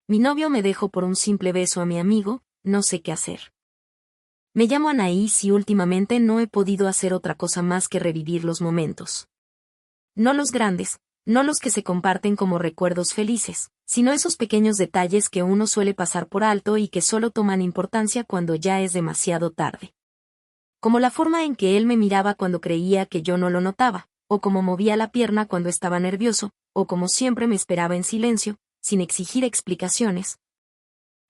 Mi novio me dejó por un simple beso a mi amigo, no sé qué hacer. Me llamo Anaís y últimamente no he podido hacer otra cosa más que revivir los momentos. No los grandes, no los que se comparten como recuerdos felices, sino esos pequeños detalles que uno suele pasar por alto y que solo toman importancia cuando ya es demasiado tarde. Como la forma en que él me miraba cuando creía que yo no lo notaba, o como movía la pierna cuando estaba nervioso, o como siempre me esperaba en silencio, sin exigir explicaciones,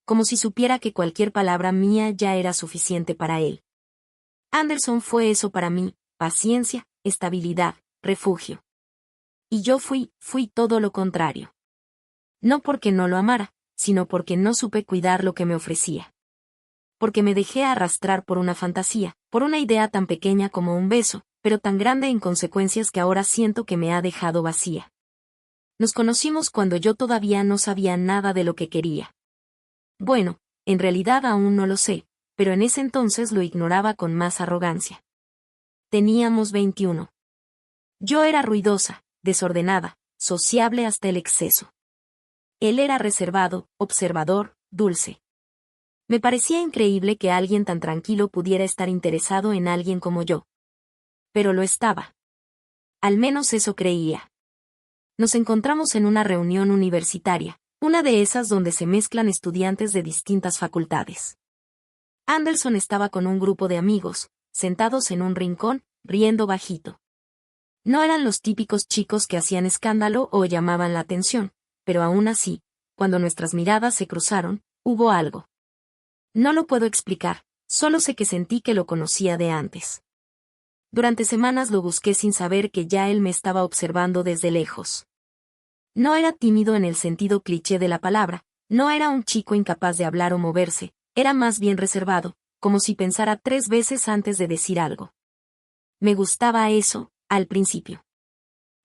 como si supiera que cualquier palabra mía ya era suficiente para él. Anderson fue eso para mí, paciencia, estabilidad, refugio. Y yo fui todo lo contrario. No porque no lo amara, sino porque no supe cuidar lo que me ofrecía. Porque me dejé arrastrar por una fantasía, por una idea tan pequeña como un beso, pero tan grande en consecuencias que ahora siento que me ha dejado vacía. Nos conocimos cuando yo todavía no sabía nada de lo que quería. Bueno, en realidad aún no lo sé, pero en ese entonces lo ignoraba con más arrogancia. Teníamos 21. Yo era ruidosa, desordenada, sociable hasta el exceso. Él era reservado, observador, dulce. Me parecía increíble que alguien tan tranquilo pudiera estar interesado en alguien como yo. Pero lo estaba. Al menos eso creía. Nos encontramos en una reunión universitaria, una de esas donde se mezclan estudiantes de distintas facultades. Anderson estaba con un grupo de amigos, sentados en un rincón, riendo bajito. No eran los típicos chicos que hacían escándalo o llamaban la atención, pero aún así, cuando nuestras miradas se cruzaron, hubo algo. No lo puedo explicar, solo sé que sentí que lo conocía de antes. Durante semanas lo busqué sin saber que ya él me estaba observando desde lejos. No era tímido en el sentido cliché de la palabra, no era un chico incapaz de hablar o moverse, era más bien reservado, como si pensara 3 veces antes de decir algo. Me gustaba eso, al principio.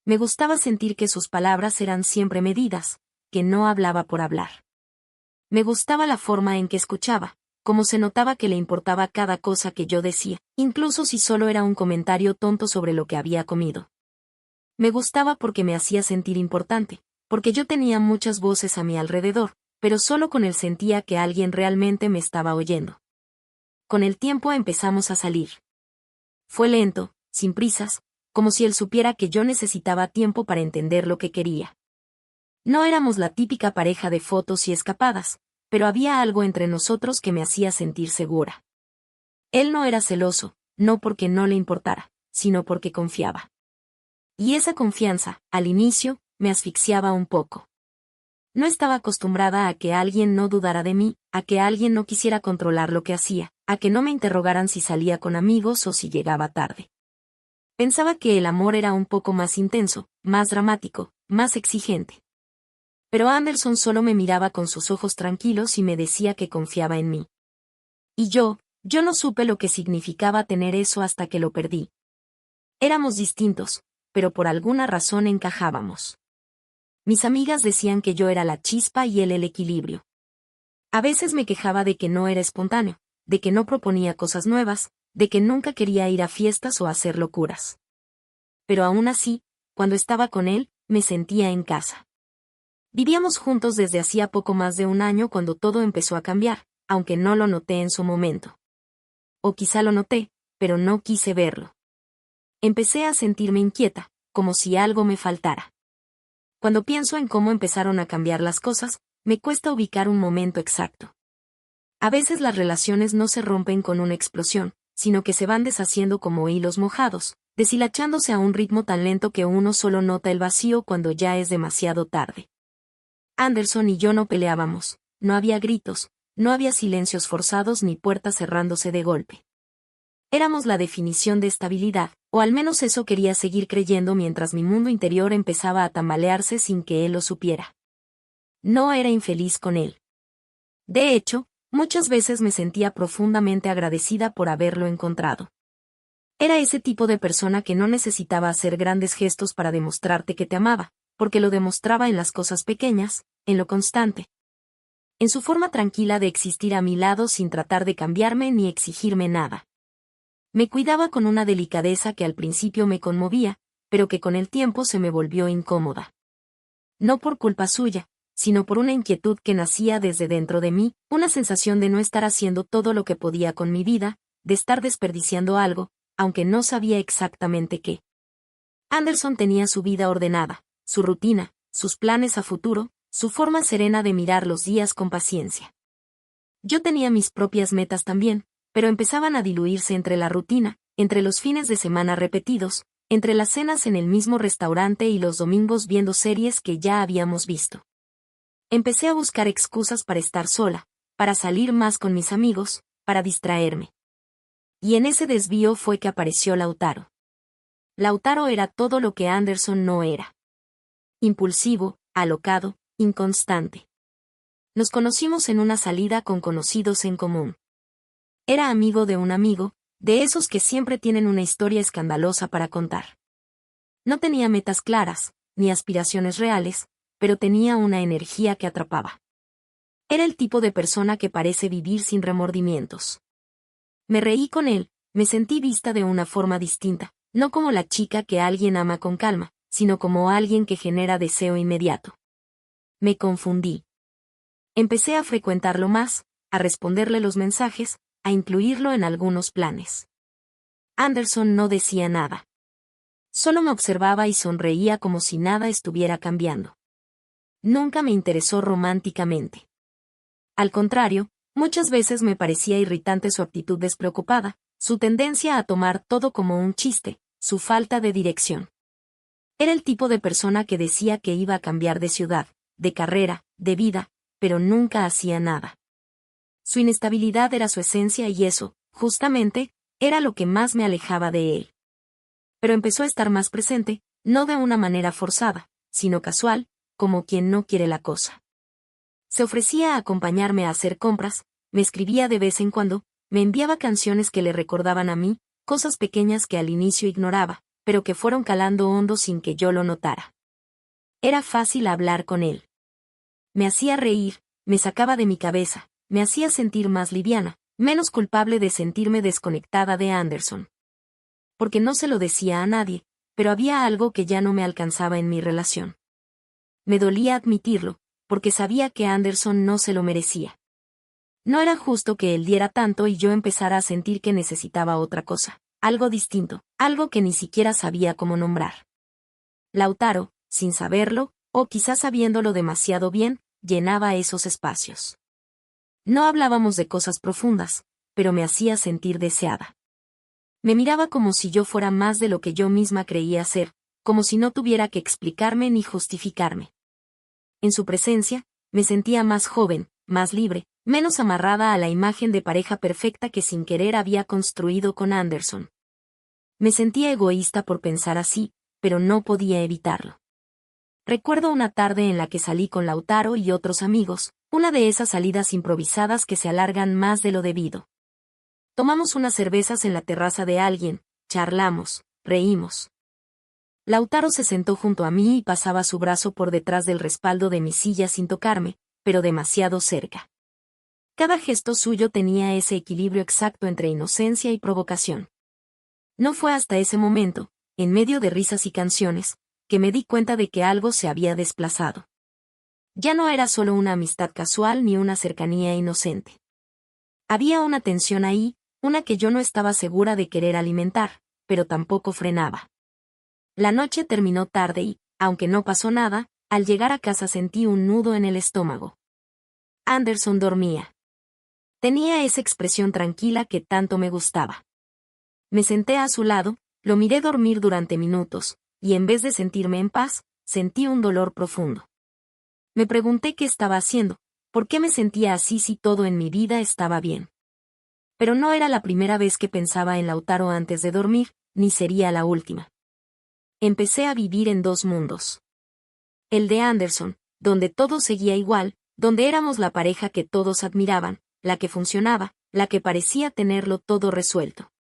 Me gustaba sentir que sus palabras eran siempre medidas, que no hablaba por hablar. Me gustaba la forma en que escuchaba, como se notaba que le importaba cada cosa que yo decía, incluso si solo era un comentario tonto sobre lo que había comido. Me gustaba porque me hacía sentir importante, porque yo tenía muchas voces a mi alrededor, pero solo con él sentía que alguien realmente me estaba oyendo. Con el tiempo empezamos a salir. Fue lento, sin prisas, como si él supiera que yo necesitaba tiempo para entender lo que quería. No éramos la típica pareja de fotos y escapadas, pero había algo entre nosotros que me hacía sentir segura. Él no era celoso, no porque no le importara, sino porque confiaba. Y esa confianza, al inicio, me asfixiaba un poco. No estaba acostumbrada a que alguien no dudara de mí, a que alguien no quisiera controlar lo que hacía, a que no me interrogaran si salía con amigos o si llegaba tarde. Pensaba que el amor era un poco más intenso, más dramático, más exigente. Pero Anderson solo me miraba con sus ojos tranquilos y me decía que confiaba en mí. Y yo no supe lo que significaba tener eso hasta que lo perdí. Éramos distintos, pero por alguna razón encajábamos. Mis amigas decían que yo era la chispa y él el equilibrio. A veces me quejaba de que no era espontáneo, de que no proponía cosas nuevas, de que nunca quería ir a fiestas o hacer locuras. Pero aún así, cuando estaba con él, me sentía en casa. Vivíamos juntos desde hacía poco más de un año cuando todo empezó a cambiar, aunque no lo noté en su momento. O quizá lo noté, pero no quise verlo. Empecé a sentirme inquieta, como si algo me faltara. Cuando pienso en cómo empezaron a cambiar las cosas, me cuesta ubicar un momento exacto. A veces las relaciones no se rompen con una explosión, sino que se van deshaciendo como hilos mojados, deshilachándose a un ritmo tan lento que uno solo nota el vacío cuando ya es demasiado tarde. Anderson y yo no peleábamos, no había gritos, no había silencios forzados ni puertas cerrándose de golpe. Éramos la definición de estabilidad, o al menos eso quería seguir creyendo mientras mi mundo interior empezaba a tambalearse sin que él lo supiera. No era infeliz con él. De hecho, muchas veces me sentía profundamente agradecida por haberlo encontrado. Era ese tipo de persona que no necesitaba hacer grandes gestos para demostrarte que te amaba, porque lo demostraba en las cosas pequeñas, en lo constante. En su forma tranquila de existir a mi lado sin tratar de cambiarme ni exigirme nada. Me cuidaba con una delicadeza que al principio me conmovía, pero que con el tiempo se me volvió incómoda. No por culpa suya, sino por una inquietud que nacía desde dentro de mí, una sensación de no estar haciendo todo lo que podía con mi vida, de estar desperdiciando algo, aunque no sabía exactamente qué. Anderson tenía su vida ordenada, su rutina, sus planes a futuro, su forma serena de mirar los días con paciencia. Yo tenía mis propias metas también, pero empezaban a diluirse entre la rutina, entre los fines de semana repetidos, entre las cenas en el mismo restaurante y los domingos viendo series que ya habíamos visto. Empecé a buscar excusas para estar sola, para salir más con mis amigos, para distraerme. Y en ese desvío fue que apareció Lautaro. Lautaro era todo lo que Anderson no era. Impulsivo, alocado, inconstante. Nos conocimos en una salida con conocidos en común. Era amigo de un amigo, de esos que siempre tienen una historia escandalosa para contar. No tenía metas claras, ni aspiraciones reales, pero tenía una energía que atrapaba. Era el tipo de persona que parece vivir sin remordimientos. Me reí con él, me sentí vista de una forma distinta, no como la chica que alguien ama con calma, sino como alguien que genera deseo inmediato. Me confundí. Empecé a frecuentarlo más, a responderle los mensajes, a incluirlo en algunos planes. Anderson no decía nada. Solo me observaba y sonreía como si nada estuviera cambiando. Nunca me interesó románticamente. Al contrario, muchas veces me parecía irritante su actitud despreocupada, su tendencia a tomar todo como un chiste, su falta de dirección. Era el tipo de persona que decía que iba a cambiar de ciudad, de carrera, de vida, pero nunca hacía nada. Su inestabilidad era su esencia y eso, justamente, era lo que más me alejaba de él. Pero empezó a estar más presente, no de una manera forzada, sino casual, como quien no quiere la cosa. Se ofrecía a acompañarme a hacer compras, me escribía de vez en cuando, me enviaba canciones que le recordaban a mí, cosas pequeñas que al inicio ignoraba, pero que fueron calando hondo sin que yo lo notara. Era fácil hablar con él. Me hacía reír, me sacaba de mi cabeza, me hacía sentir más liviana, menos culpable de sentirme desconectada de Anderson. Porque no se lo decía a nadie, pero había algo que ya no me alcanzaba en mi relación. Me dolía admitirlo, porque sabía que Anderson no se lo merecía. No era justo que él diera tanto y yo empezara a sentir que necesitaba otra cosa, algo distinto, algo que ni siquiera sabía cómo nombrar. Lautaro, sin saberlo, o quizás sabiéndolo demasiado bien, llenaba esos espacios. No hablábamos de cosas profundas, pero me hacía sentir deseada. Me miraba como si yo fuera más de lo que yo misma creía ser, como si no tuviera que explicarme ni justificarme. En su presencia, me sentía más joven, más libre, menos amarrada a la imagen de pareja perfecta que sin querer había construido con Anderson. Me sentía egoísta por pensar así, pero no podía evitarlo. Recuerdo una tarde en la que salí con Lautaro y otros amigos, una de esas salidas improvisadas que se alargan más de lo debido. Tomamos unas cervezas en la terraza de alguien, charlamos, reímos. Lautaro se sentó junto a mí y pasaba su brazo por detrás del respaldo de mi silla sin tocarme, pero demasiado cerca. Cada gesto suyo tenía ese equilibrio exacto entre inocencia y provocación. No fue hasta ese momento, en medio de risas y canciones, que me di cuenta de que algo se había desplazado. Ya no era solo una amistad casual ni una cercanía inocente. Había una tensión ahí, una que yo no estaba segura de querer alimentar, pero tampoco frenaba. La noche terminó tarde y, aunque no pasó nada, al llegar a casa sentí un nudo en el estómago. Anderson dormía. Tenía esa expresión tranquila que tanto me gustaba. Me senté a su lado, lo miré dormir durante minutos, y en vez de sentirme en paz, sentí un dolor profundo. Me pregunté qué estaba haciendo, por qué me sentía así si todo en mi vida estaba bien. Pero no era la primera vez que pensaba en Lautaro antes de dormir, ni sería la última. Empecé a vivir en dos mundos. El de Anderson, donde todo seguía igual, donde éramos la pareja que todos admiraban, la que funcionaba, la que parecía tenerlo todo resuelto.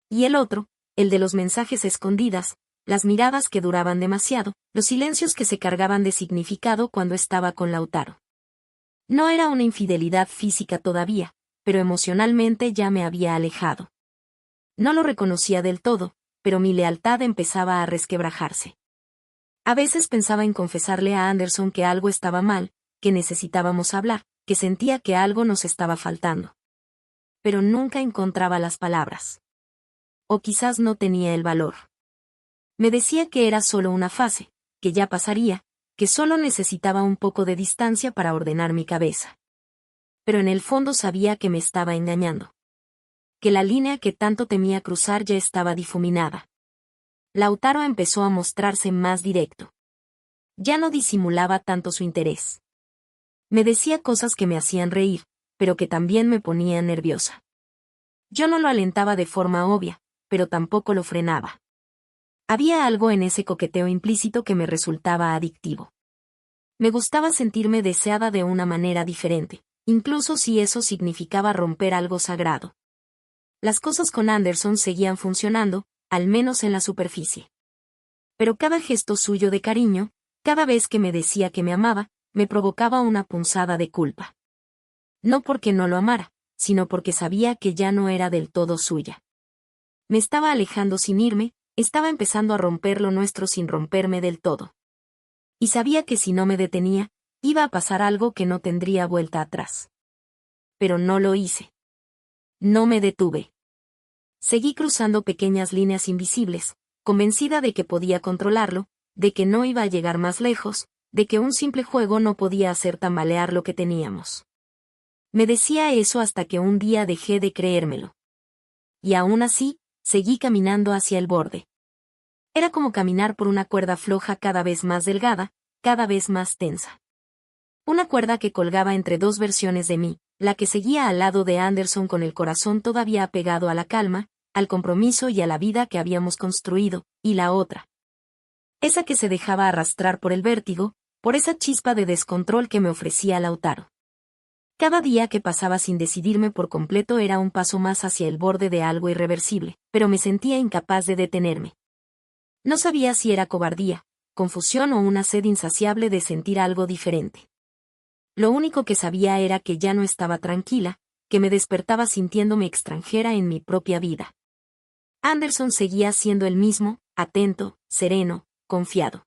Y el otro, el de los mensajes escondidas, las miradas que duraban demasiado, los silencios que se cargaban de significado cuando estaba con Lautaro. No era una infidelidad física todavía, pero emocionalmente ya me había alejado. No lo reconocía del todo, pero mi lealtad empezaba a resquebrajarse. A veces pensaba en confesarle a Anderson que algo estaba mal, que necesitábamos hablar, que sentía que algo nos estaba faltando. Pero nunca encontraba las palabras. O quizás no tenía el valor. Me decía que era solo una fase, que ya pasaría, que solo necesitaba un poco de distancia para ordenar mi cabeza. Pero en el fondo sabía que me estaba engañando. Que la línea que tanto temía cruzar ya estaba difuminada. Lautaro empezó a mostrarse más directo. Ya no disimulaba tanto su interés. Me decía cosas que me hacían reír, pero que también me ponían nerviosa. Yo no lo alentaba de forma obvia, pero tampoco lo frenaba. Había algo en ese coqueteo implícito que me resultaba adictivo. Me gustaba sentirme deseada de una manera diferente, incluso si eso significaba romper algo sagrado. Las cosas con Anderson seguían funcionando, al menos en la superficie. Pero cada gesto suyo de cariño, cada vez que me decía que me amaba, me provocaba una punzada de culpa. No porque no lo amara, sino porque sabía que ya no era del todo suya. Me estaba alejando sin irme, estaba empezando a romper lo nuestro sin romperme del todo. Y sabía que si no me detenía, iba a pasar algo que no tendría vuelta atrás. Pero no lo hice. No me detuve. Seguí cruzando pequeñas líneas invisibles, convencida de que podía controlarlo, de que no iba a llegar más lejos, de que un simple juego no podía hacer tambalear lo que teníamos. Me decía eso hasta que un día dejé de creérmelo. Y aún así, seguí caminando hacia el borde. Era como caminar por una cuerda floja cada vez más delgada, cada vez más tensa. Una cuerda que colgaba entre dos versiones de mí, la que seguía al lado de Anderson con el corazón todavía apegado a la calma, al compromiso y a la vida que habíamos construido, y la otra. Esa que se dejaba arrastrar por el vértigo, por esa chispa de descontrol que me ofrecía Lautaro. Cada día que pasaba sin decidirme por completo era un paso más hacia el borde de algo irreversible, pero me sentía incapaz de detenerme. No sabía si era cobardía, confusión o una sed insaciable de sentir algo diferente. Lo único que sabía era que ya no estaba tranquila, que me despertaba sintiéndome extranjera en mi propia vida. Anderson seguía siendo el mismo, atento, sereno, confiado.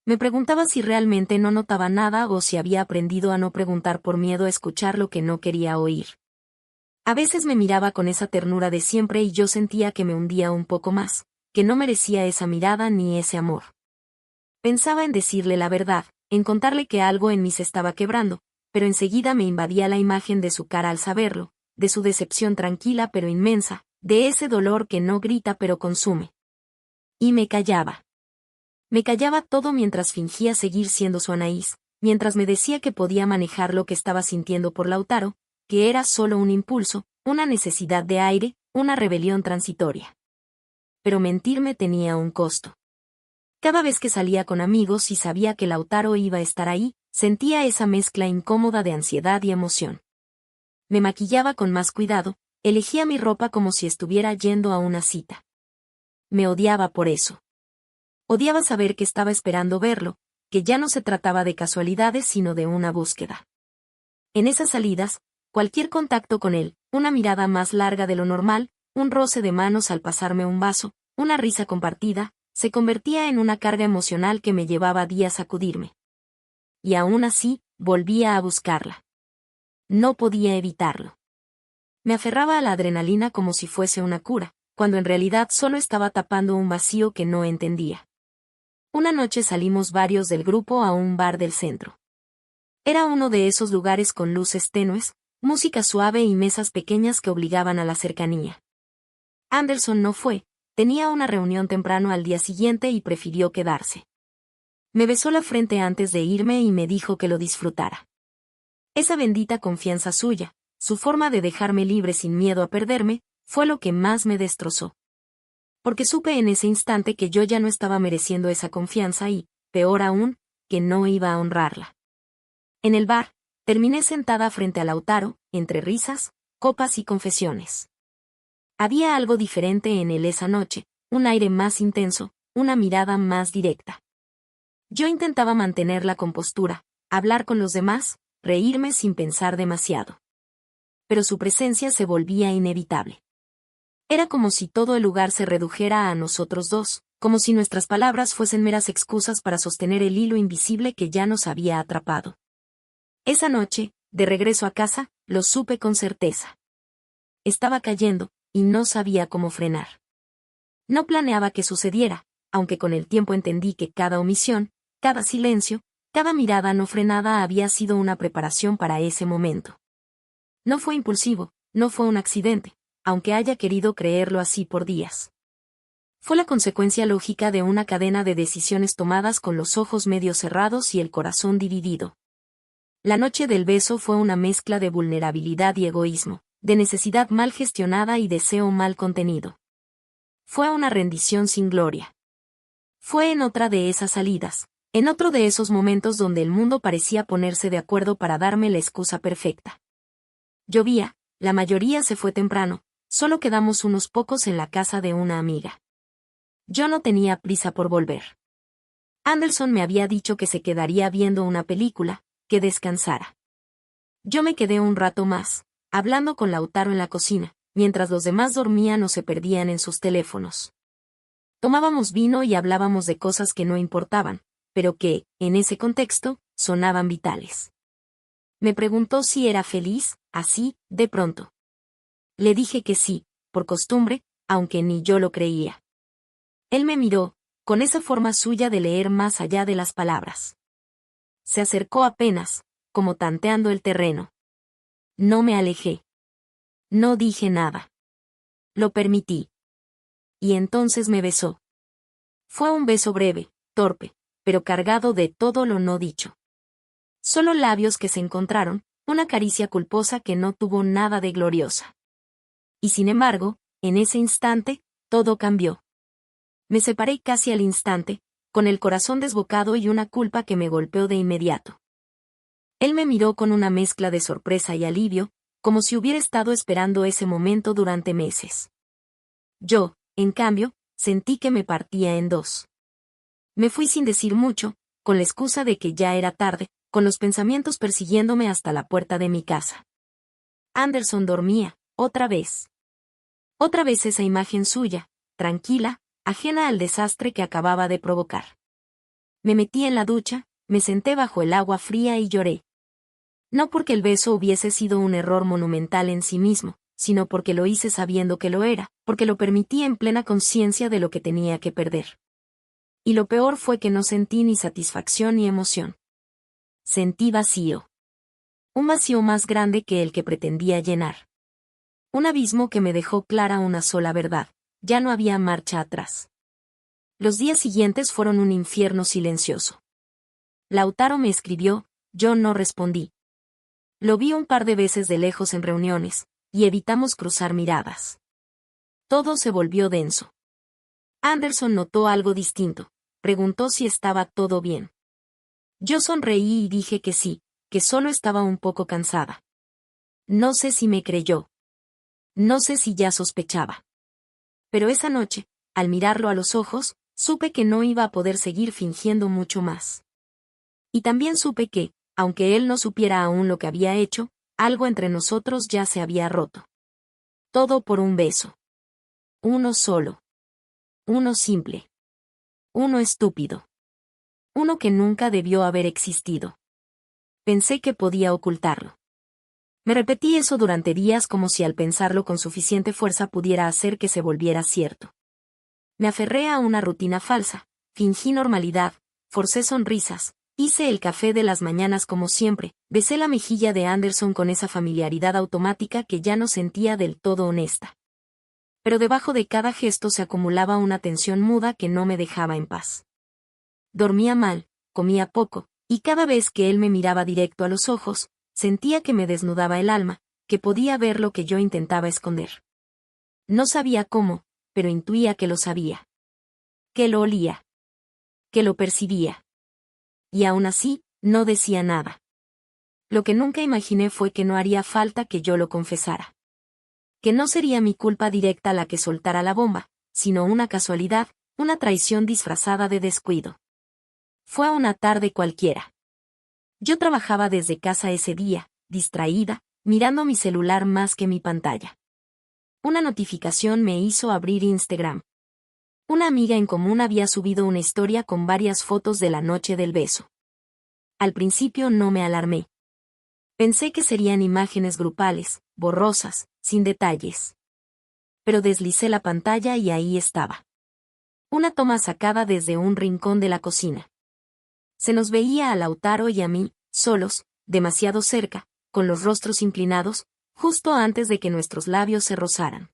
Me preguntaba si realmente no notaba nada o si había aprendido a no preguntar por miedo a escuchar lo que no quería oír. A veces me miraba con esa ternura de siempre y yo sentía que me hundía un poco más, que no merecía esa mirada ni ese amor. Pensaba en decirle la verdad, en contarle que algo en mí se estaba quebrando, pero enseguida me invadía la imagen de su cara al saberlo, de su decepción tranquila pero inmensa, de ese dolor que no grita pero consume. Y me callaba. Me callaba todo mientras fingía seguir siendo su Anaís, mientras me decía que podía manejar lo que estaba sintiendo por Lautaro, que era solo un impulso, una necesidad de aire, una rebelión transitoria. Pero mentirme tenía un costo. Cada vez que salía con amigos y sabía que Lautaro iba a estar ahí, sentía esa mezcla incómoda de ansiedad y emoción. Me maquillaba con más cuidado, elegía mi ropa como si estuviera yendo a una cita. Me odiaba por eso. Odiaba saber que estaba esperando verlo, que ya no se trataba de casualidades sino de una búsqueda. En esas salidas, cualquier contacto con él, una mirada más larga de lo normal, un roce de manos al pasarme un vaso, una risa compartida, se convertía en una carga emocional que me llevaba días a sacudirme. Y aún así, volvía a buscarla. No podía evitarlo. Me aferraba a la adrenalina como si fuese una cura, cuando en realidad solo estaba tapando un vacío que no entendía. Una noche salimos varios del grupo a un bar del centro. Era uno de esos lugares con luces tenues, música suave y mesas pequeñas que obligaban a la cercanía. Anderson no fue, tenía una reunión temprano al día siguiente y prefirió quedarse. Me besó la frente antes de irme y me dijo que lo disfrutara. Esa bendita confianza suya, su forma de dejarme libre sin miedo a perderme, fue lo que más me destrozó. Porque supe en ese instante que yo ya no estaba mereciendo esa confianza y, peor aún, que no iba a honrarla. En el bar, terminé sentada frente a Lautaro, entre risas, copas y confesiones. Había algo diferente en él esa noche, un aire más intenso, una mirada más directa. Yo intentaba mantener la compostura, hablar con los demás, reírme sin pensar demasiado. Pero su presencia se volvía inevitable. Era como si todo el lugar se redujera a nosotros dos, como si nuestras palabras fuesen meras excusas para sostener el hilo invisible que ya nos había atrapado. Esa noche, de regreso a casa, lo supe con certeza. Estaba cayendo, y no sabía cómo frenar. No planeaba que sucediera, aunque con el tiempo entendí que cada omisión, cada silencio, cada mirada no frenada había sido una preparación para ese momento. No fue impulsivo, no fue un accidente, aunque haya querido creerlo así por días. Fue la consecuencia lógica de una cadena de decisiones tomadas con los ojos medio cerrados y el corazón dividido. La noche del beso fue una mezcla de vulnerabilidad y egoísmo, de necesidad mal gestionada y deseo mal contenido. Fue una rendición sin gloria. Fue en otra de esas salidas, en otro de esos momentos donde el mundo parecía ponerse de acuerdo para darme la excusa perfecta. Llovía, la mayoría se fue temprano, solo quedamos unos pocos en la casa de una amiga. Yo no tenía prisa por volver. Anderson me había dicho que se quedaría viendo una película, que descansara. Yo me quedé un rato más, hablando con Lautaro en la cocina, mientras los demás dormían o se perdían en sus teléfonos. Tomábamos vino y hablábamos de cosas que no importaban, pero que, en ese contexto, sonaban vitales. Me preguntó si era feliz, así, de pronto. Le dije que sí, por costumbre, aunque ni yo lo creía. Él me miró, con esa forma suya de leer más allá de las palabras. Se acercó apenas, como tanteando el terreno. No me alejé. No dije nada. Lo permití. Y entonces me besó. Fue un beso breve, torpe, pero cargado de todo lo no dicho. Solo labios que se encontraron, una caricia culposa que no tuvo nada de gloriosa. Y sin embargo, en ese instante, todo cambió. Me separé casi al instante, con el corazón desbocado y una culpa que me golpeó de inmediato. Él me miró con una mezcla de sorpresa y alivio, como si hubiera estado esperando ese momento durante meses. Yo, en cambio, sentí que me partía en dos. Me fui sin decir mucho, con la excusa de que ya era tarde, con los pensamientos persiguiéndome hasta la puerta de mi casa. Anderson dormía, otra vez. Otra vez esa imagen suya, tranquila, ajena al desastre que acababa de provocar. Me metí en la ducha, me senté bajo el agua fría y lloré. No porque el beso hubiese sido un error monumental en sí mismo, sino porque lo hice sabiendo que lo era, porque lo permití en plena conciencia de lo que tenía que perder. Y lo peor fue que no sentí ni satisfacción ni emoción. Sentí vacío. Un vacío más grande que el que pretendía llenar. Un abismo que me dejó clara una sola verdad: ya no había marcha atrás. Los días siguientes fueron un infierno silencioso. Lautaro me escribió, yo no respondí. Lo vi un par de veces de lejos en reuniones, y evitamos cruzar miradas. Todo se volvió denso. Anderson notó algo distinto, preguntó si estaba todo bien. Yo sonreí y dije que sí, que solo estaba un poco cansada. No sé si me creyó. No sé si ya sospechaba. Pero esa noche, al mirarlo a los ojos, supe que no iba a poder seguir fingiendo mucho más. Y también supe que, aunque él no supiera aún lo que había hecho, algo entre nosotros ya se había roto. Todo por un beso. Uno solo. Uno simple. Uno estúpido. Uno que nunca debió haber existido. Pensé que podía ocultarlo. Me repetí eso durante días como si al pensarlo con suficiente fuerza pudiera hacer que se volviera cierto. Me aferré a una rutina falsa, fingí normalidad, forcé sonrisas, hice el café de las mañanas como siempre, besé la mejilla de Anderson con esa familiaridad automática que ya no sentía del todo honesta. Pero debajo de cada gesto se acumulaba una tensión muda que no me dejaba en paz. Dormía mal, comía poco, y cada vez que él me miraba directo a los ojos, sentía que me desnudaba el alma, que podía ver lo que yo intentaba esconder. No sabía cómo, pero intuía que lo sabía. Que lo olía. Que lo percibía. Y aún así, no decía nada. Lo que nunca imaginé fue que no haría falta que yo lo confesara. Que no sería mi culpa directa la que soltara la bomba, sino una casualidad, una traición disfrazada de descuido. Fue una tarde cualquiera. Yo trabajaba desde casa ese día, distraída, mirando mi celular más que mi pantalla. Una notificación me hizo abrir Instagram. Una amiga en común había subido una historia con varias fotos de la noche del beso. Al principio no me alarmé. Pensé que serían imágenes grupales, borrosas, sin detalles. Pero deslicé la pantalla y ahí estaba. Una toma sacada desde un rincón de la cocina. Se nos veía a Lautaro y a mí, solos, demasiado cerca, con los rostros inclinados, justo antes de que nuestros labios se rozaran.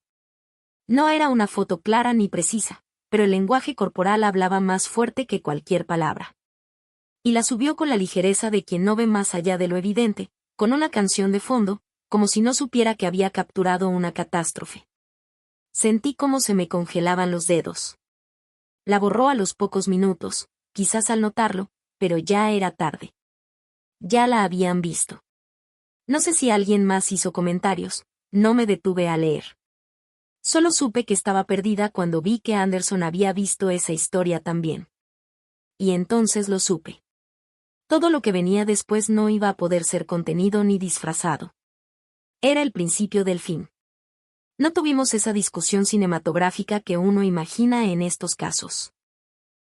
No era una foto clara ni precisa, pero el lenguaje corporal hablaba más fuerte que cualquier palabra. Y la subió con la ligereza de quien no ve más allá de lo evidente, con una canción de fondo, como si no supiera que había capturado una catástrofe. Sentí cómo se me congelaban los dedos. La borró a los pocos minutos, quizás al notarlo, pero ya era tarde. Ya la habían visto. No sé si alguien más hizo comentarios, no me detuve a leer. Solo supe que estaba perdida cuando vi que Anderson había visto esa historia también. Y entonces lo supe. Todo lo que venía después no iba a poder ser contenido ni disfrazado. Era el principio del fin. No tuvimos esa discusión cinematográfica que uno imagina en estos casos.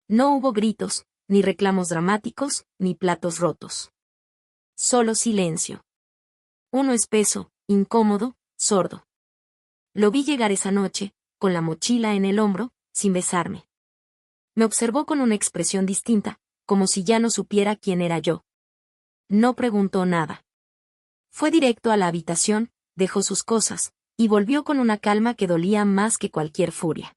No hubo gritos, ni reclamos dramáticos, ni platos rotos. Solo silencio. Uno espeso, incómodo, sordo. Lo vi llegar esa noche, con la mochila en el hombro, sin besarme. Me observó con una expresión distinta, como si ya no supiera quién era yo. No preguntó nada. Fue directo a la habitación, dejó sus cosas, y volvió con una calma que dolía más que cualquier furia.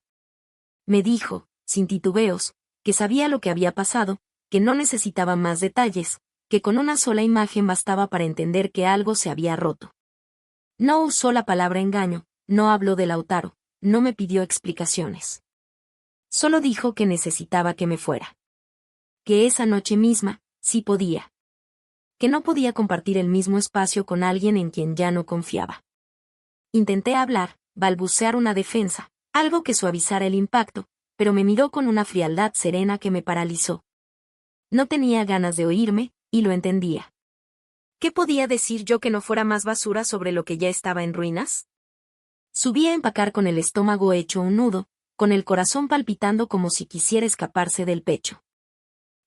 Me dijo, sin titubeos, que sabía lo que había pasado, que no necesitaba más detalles, que con una sola imagen bastaba para entender que algo se había roto. No usó la palabra engaño, no habló de Lautaro, no me pidió explicaciones. Solo dijo que necesitaba que me fuera. Que esa noche misma, sí podía. Que no podía compartir el mismo espacio con alguien en quien ya no confiaba. Intenté hablar, balbucear una defensa, algo que suavizara el impacto, pero me miró con una frialdad serena que me paralizó. No tenía ganas de oírme, y lo entendía. ¿Qué podía decir yo que no fuera más basura sobre lo que ya estaba en ruinas? Subí a empacar con el estómago hecho un nudo, con el corazón palpitando como si quisiera escaparse del pecho.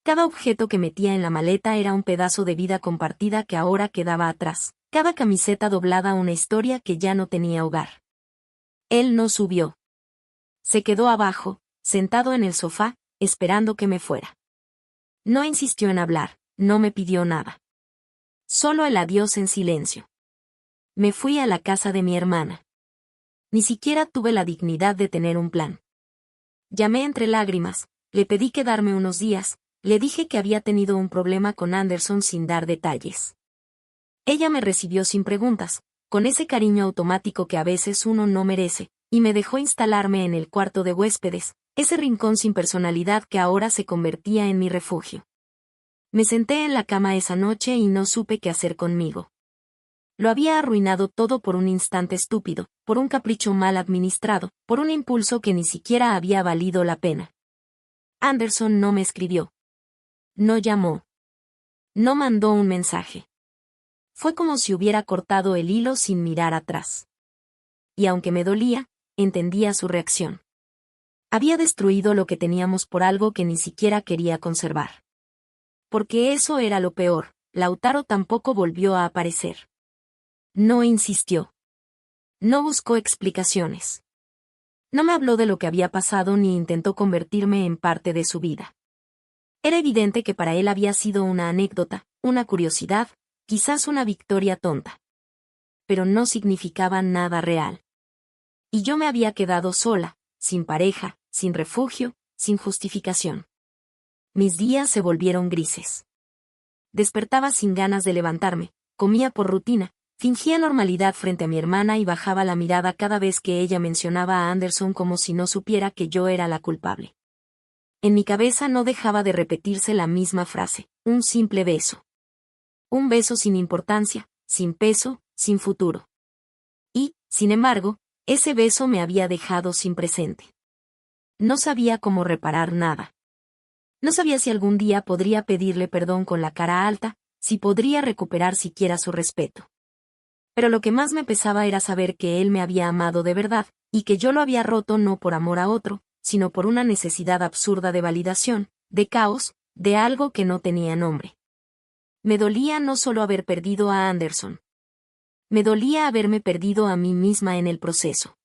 Cada objeto que metía en la maleta era un pedazo de vida compartida que ahora quedaba atrás, cada camiseta doblada una historia que ya no tenía hogar. Él no subió. Se quedó abajo, sentado en el sofá, esperando que me fuera. No insistió en hablar, no me pidió nada. Solo el adiós en silencio. Me fui a la casa de mi hermana. Ni siquiera tuve la dignidad de tener un plan. Llamé entre lágrimas, le pedí quedarme unos días, le dije que había tenido un problema con Anderson sin dar detalles. Ella me recibió sin preguntas, con ese cariño automático que a veces uno no merece, y me dejó instalarme en el cuarto de huéspedes, ese rincón sin personalidad que ahora se convertía en mi refugio. Me senté en la cama esa noche y no supe qué hacer conmigo. Lo había arruinado todo por un instante estúpido, por un capricho mal administrado, por un impulso que ni siquiera había valido la pena. Anderson no me escribió. No llamó. No mandó un mensaje. Fue como si hubiera cortado el hilo sin mirar atrás. Y aunque me dolía, entendía su reacción. Había destruido lo que teníamos por algo que ni siquiera quería conservar. Porque eso era lo peor, Lautaro tampoco volvió a aparecer. No insistió. No buscó explicaciones. No me habló de lo que había pasado ni intentó convertirme en parte de su vida. Era evidente que para él había sido una anécdota, una curiosidad, quizás una victoria tonta. Pero no significaba nada real. Y yo me había quedado sola, sin pareja, sin refugio, sin justificación. Mis días se volvieron grises. Despertaba sin ganas de levantarme, comía por rutina, fingía normalidad frente a mi hermana y bajaba la mirada cada vez que ella mencionaba a Anderson como si no supiera que yo era la culpable. En mi cabeza no dejaba de repetirse la misma frase, un simple beso. Un beso sin importancia, sin peso, sin futuro. Y, sin embargo, ese beso me había dejado sin presente. No sabía cómo reparar nada. No sabía si algún día podría pedirle perdón con la cara alta, si podría recuperar siquiera su respeto. Pero lo que más me pesaba era saber que él me había amado de verdad, y que yo lo había roto no por amor a otro, sino por una necesidad absurda de validación, de caos, de algo que no tenía nombre. Me dolía no solo haber perdido a Anderson. Me dolía haberme perdido a mí misma en el proceso.